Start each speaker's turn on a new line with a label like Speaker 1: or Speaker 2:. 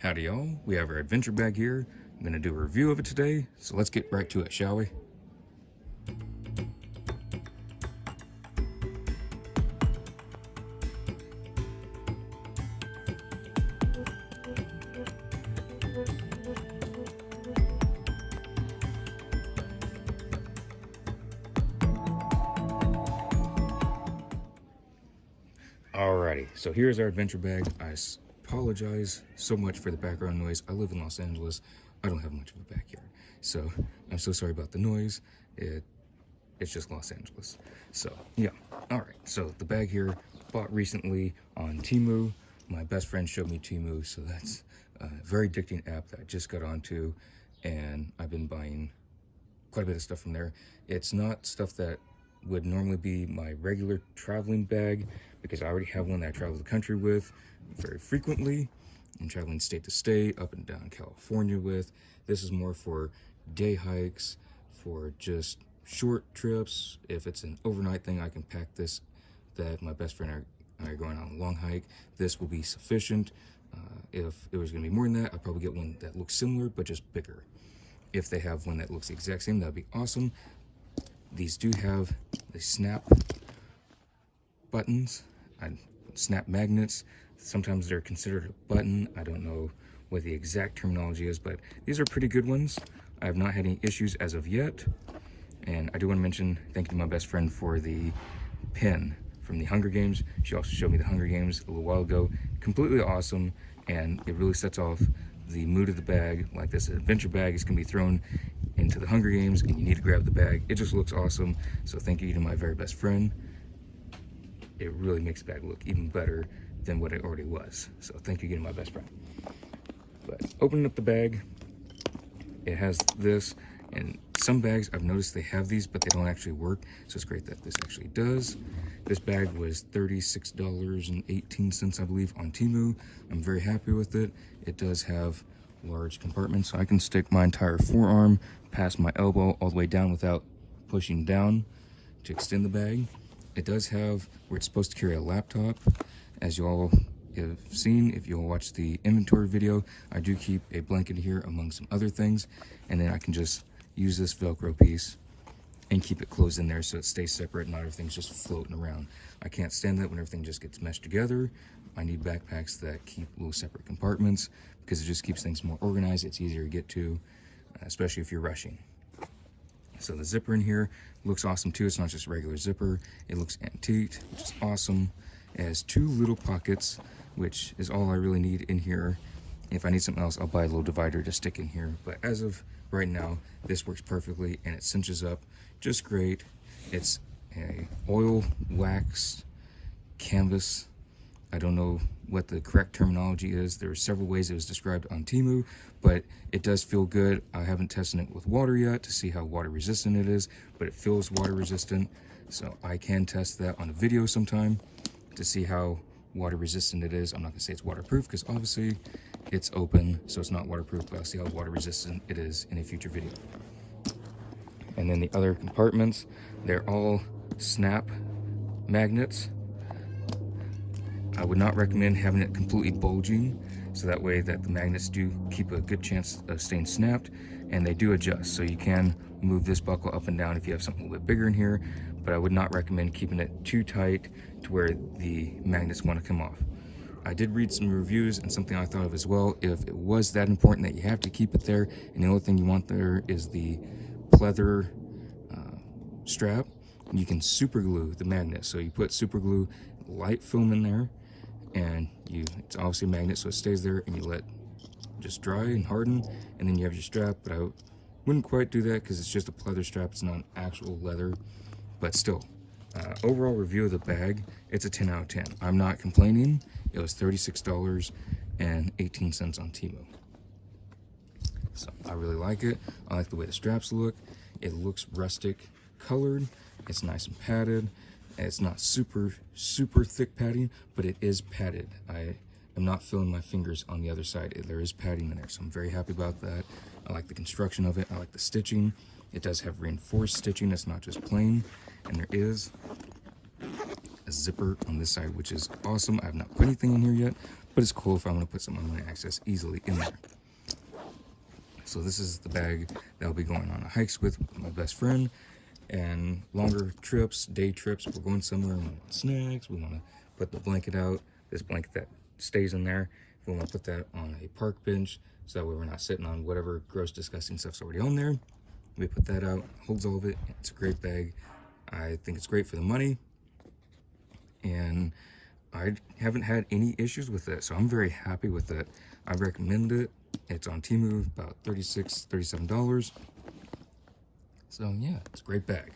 Speaker 1: Howdy y'all, we have our adventure bag here. I'm going to do a review of it today, so let's get right to it, shall we? Alrighty, so here's our adventure bag. I apologize so much for the background noise. I live in Los Angeles. I don't have much of a backyard, so I'm so sorry about the noise. It's just Los Angeles. So yeah, alright, so the bag here, bought recently on Temu. My best friend showed me Temu, so that's a very addicting app that I just got onto, and I've been buying quite a bit of stuff from there. It's not stuff that would normally be my regular traveling bag because I already have one that I travel the country with very frequently and traveling state to state, up and down California with. This is more for day hikes, for just short trips. If it's an overnight thing, I can pack this, that my best friend and I are going on a long hike. This will be sufficient. If it was going to be more than that, I'd probably get one that looks similar but just bigger. If they have one that looks the exact same, that'd be awesome. These do have the snap buttons and snap magnets. Sometimes they're considered a button. I don't know what the exact terminology is, but these are pretty good ones. I have not had any issues as of yet. And I do want to mention thank you to my best friend for the pin from the Hunger Games. She also showed me the Hunger Games a little while ago. Completely awesome, and it really sets off the mood of the bag. Like this adventure bag is going to be thrown into the Hunger Games and you need to grab the bag. It just looks awesome. So thank you to my very best friend. It really makes the bag look even better than what it already was. So thank you again to my best friend. But opening up the bag, it has this, and some bags I've noticed they have these but they don't actually work, so it's great that this actually does. This bag was $36.18 I believe on Temu. I'm very happy with it. It does have large compartments, so I can stick my entire forearm past my elbow all the way down without pushing down to extend the bag. It does have where it's supposed to carry a laptop. As you all have seen, if you'll watch the inventory video, I do keep a blanket here among some other things, and then I can just use this Velcro piece and keep it closed in there so it stays separate and not everything's just floating around. I can't stand that when everything just gets meshed together. I need backpacks that keep little separate compartments because it just keeps things more organized. It's easier to get to, especially if you're rushing. So the zipper in here looks awesome too. It's not just a regular zipper. It looks antiqued, which is awesome. It has two little pockets, which is all I really need in here. If I need something else, I'll buy a little divider to stick in here. But as of right now, this works perfectly and it cinches up just great. It's a oil wax canvas. I don't know what the correct terminology is. There are several ways it was described on Temu, but it does feel good. I haven't tested it with water yet to see how water resistant it is, but it feels water resistant. So I can test that on a video sometime to see how water resistant it is. I'm not gonna say it's waterproof because obviously it's open, so it's not waterproof, but I'll see how water resistant it is in a future video. And then the other compartments, they're all snap magnets. I would not recommend having it completely bulging, so that way that the magnets do keep a good chance of staying snapped, and they do adjust. So you can move this buckle up and down if you have something a little bit bigger in here, but I would not recommend keeping it too tight to where the magnets want to come off. I did read some reviews and something I thought of as well. If it was that important that you have to keep it there, and the only thing you want there is the pleather strap, you can super glue the magnet. So you put super glue light film in there, and it's obviously a magnet, so it stays there, and you let it just dry and harden, and then you have your strap. But I wouldn't quite do that because it's just a pleather strap. It's not actual leather, but still. Overall review of the bag, it's a 10 out of 10. I'm not complaining. It was $36.18 on Temu. So I really like it. I like the way the straps look. It looks rustic colored. It's nice and padded. It's not super thick padding, but it is padded. I am not feeling my fingers on the other side. There is padding in there, so I'm very happy about that. I like the construction of it. I like the stitching. It does have reinforced stitching. It's not just plain. And there is a zipper on this side, which is awesome. I have not put anything in here yet, but but it's cool if I want to put some of my access easily in there. So this is the bag that I'll be going on hikes with my best friend, and longer trips, day trips. We're going somewhere and we want snacks. We want to put the blanket out. This blanket that stays in there, we want to put that on a park bench so that way we're not sitting on whatever gross, disgusting stuff's already on there. We put that out, holds all of it. It's a great bag. I think it's great for the money, and I haven't had any issues with it, so I'm very happy with it. I recommend it. It's on Temu, about $36, $37. So yeah, it's a great bag.